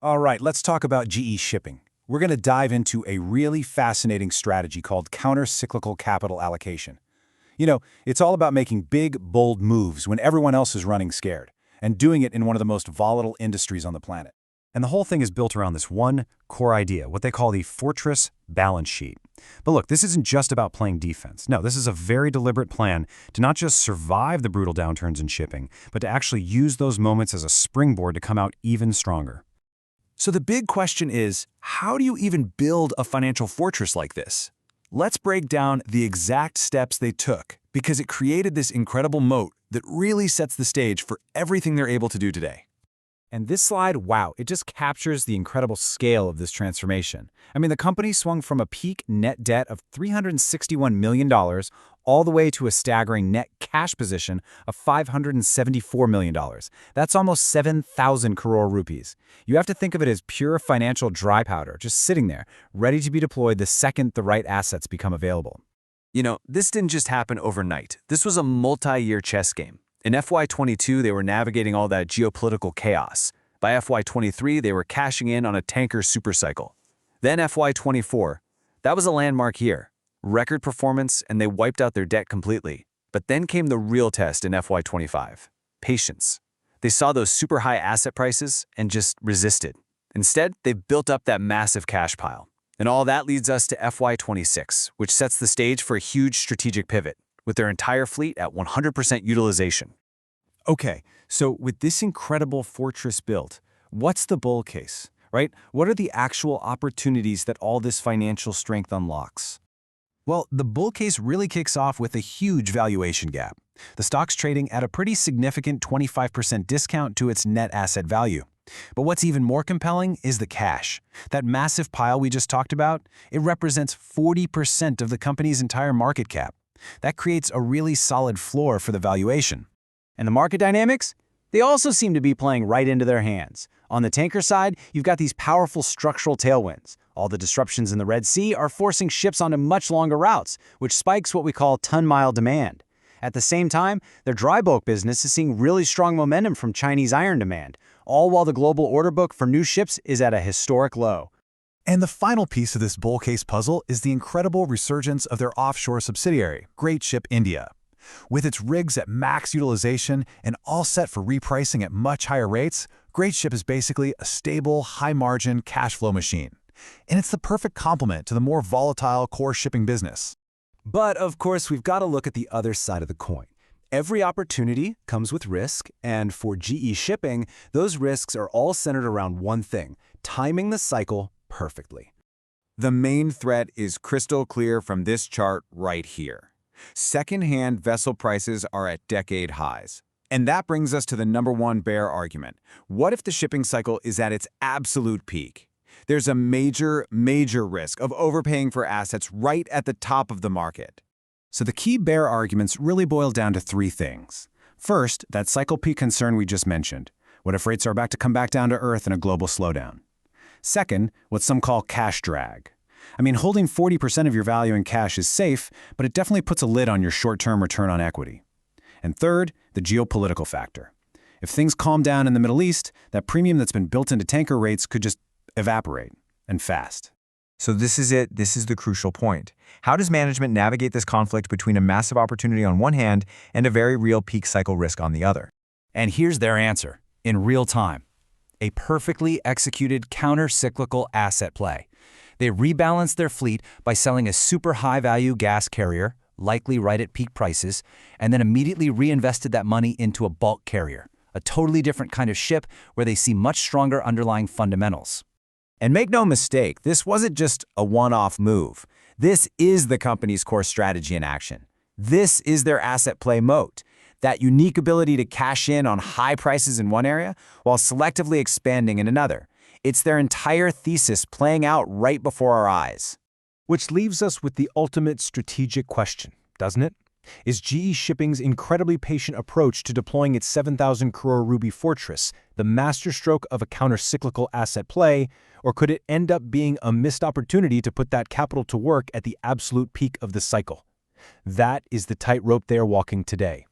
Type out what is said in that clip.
All right, let's talk about GE shipping. We're going to dive into a really fascinating strategy called counter-cyclical capital allocation. It's all about making big, bold moves when everyone else is running scared, and doing it in one of the most volatile industries on the planet. And the whole thing is built around this one core idea, what they call the fortress balance sheet. But look, this isn't just about playing defense. No, this is a very deliberate plan to not just survive the brutal downturns in shipping, but to actually use those moments as a springboard to come out even stronger. So the big question is, how do you even build a financial fortress like this? Let's break down the exact steps they took, because it created this incredible moat that really sets the stage for everything they're able to do today. And this slide, wow, it just captures the incredible scale of this transformation. I mean, the company swung from a peak net debt of $361 million all the way to a staggering net cash position of $574 million. That's almost 7,000 crore rupees. You have to think of it as pure financial dry powder, just sitting there, ready to be deployed the second the right assets become available. This didn't just happen overnight. This was a multi-year chess game. In FY22, they were navigating all that geopolitical chaos. By FY23, they were cashing in on a tanker supercycle. Then FY24, that was a landmark year. Record performance, and they wiped out their debt completely. But then came the real test in FY25. Patience. They saw those super high asset prices and just resisted. Instead, they built up that massive cash pile. And all that leads us to FY26, which sets the stage for a huge strategic pivot, with their entire fleet at 100% utilization. Okay, so with this incredible fortress built, what's the bull case, right? What are the actual opportunities that all this financial strength unlocks? Well, the bull case really kicks off with a huge valuation gap. The stock's trading at a pretty significant 25% discount to its net asset value. But what's even more compelling is the cash. That massive pile we just talked about, it represents 40% of the company's entire market cap. That creates a really solid floor for the valuation. And the market dynamics? They also seem to be playing right into their hands. On the tanker side, you've got these powerful structural tailwinds. All the disruptions in the Red Sea are forcing ships onto much longer routes, which spikes what we call ton-mile demand. At the same time, their dry bulk business is seeing really strong momentum from Chinese iron demand, all while the global order book for new ships is at a historic low. And the final piece of this bull case puzzle is the incredible resurgence of their offshore subsidiary, Great Ship India. With its rigs at max utilization and all set for repricing at much higher rates, Great Ship is basically a stable, high-margin cash flow machine. And it's the perfect complement to the more volatile core shipping business. But of course, we've got to look at the other side of the coin. Every opportunity comes with risk, and for GE Shipping, those risks are all centered around one thing: timing the cycle perfectly. The main threat is crystal clear from this chart right here. Second-hand vessel prices are at decade highs. And that brings us to the #1 bear argument. What if the shipping cycle is at its absolute peak? There's a major risk of overpaying for assets right at the top of the market. So the key bear arguments really boil down to three things. First, that cycle peak concern we just mentioned. What if rates are about to come back down to earth in a global slowdown? Second, what some call cash drag. I mean, holding 40% of your value in cash is safe, but it definitely puts a lid on your short-term return on equity. And third, the geopolitical factor. If things calm down in the Middle East, that premium that's been built into tanker rates could just evaporate, and fast. So this is it. This is the crucial point. How does management navigate this conflict between a massive opportunity on one hand and a very real peak cycle risk on the other? And here's their answer, in real time. A perfectly executed counter-cyclical asset play. They rebalanced their fleet by selling a super high-value gas carrier, likely right at peak prices, and then immediately reinvested that money into a bulk carrier, a totally different kind of ship where they see much stronger underlying fundamentals. And make no mistake, this wasn't just a one-off move. This is the company's core strategy in action. This is their asset play moat. That unique ability to cash in on high prices in one area while selectively expanding in another. It's their entire thesis playing out right before our eyes. Which leaves us with the ultimate strategic question, doesn't it? Is GE Shipping's incredibly patient approach to deploying its 7,000 crore rupee fortress the masterstroke of a counter-cyclical asset play, or could it end up being a missed opportunity to put that capital to work at the absolute peak of the cycle? That is the tightrope they're walking today.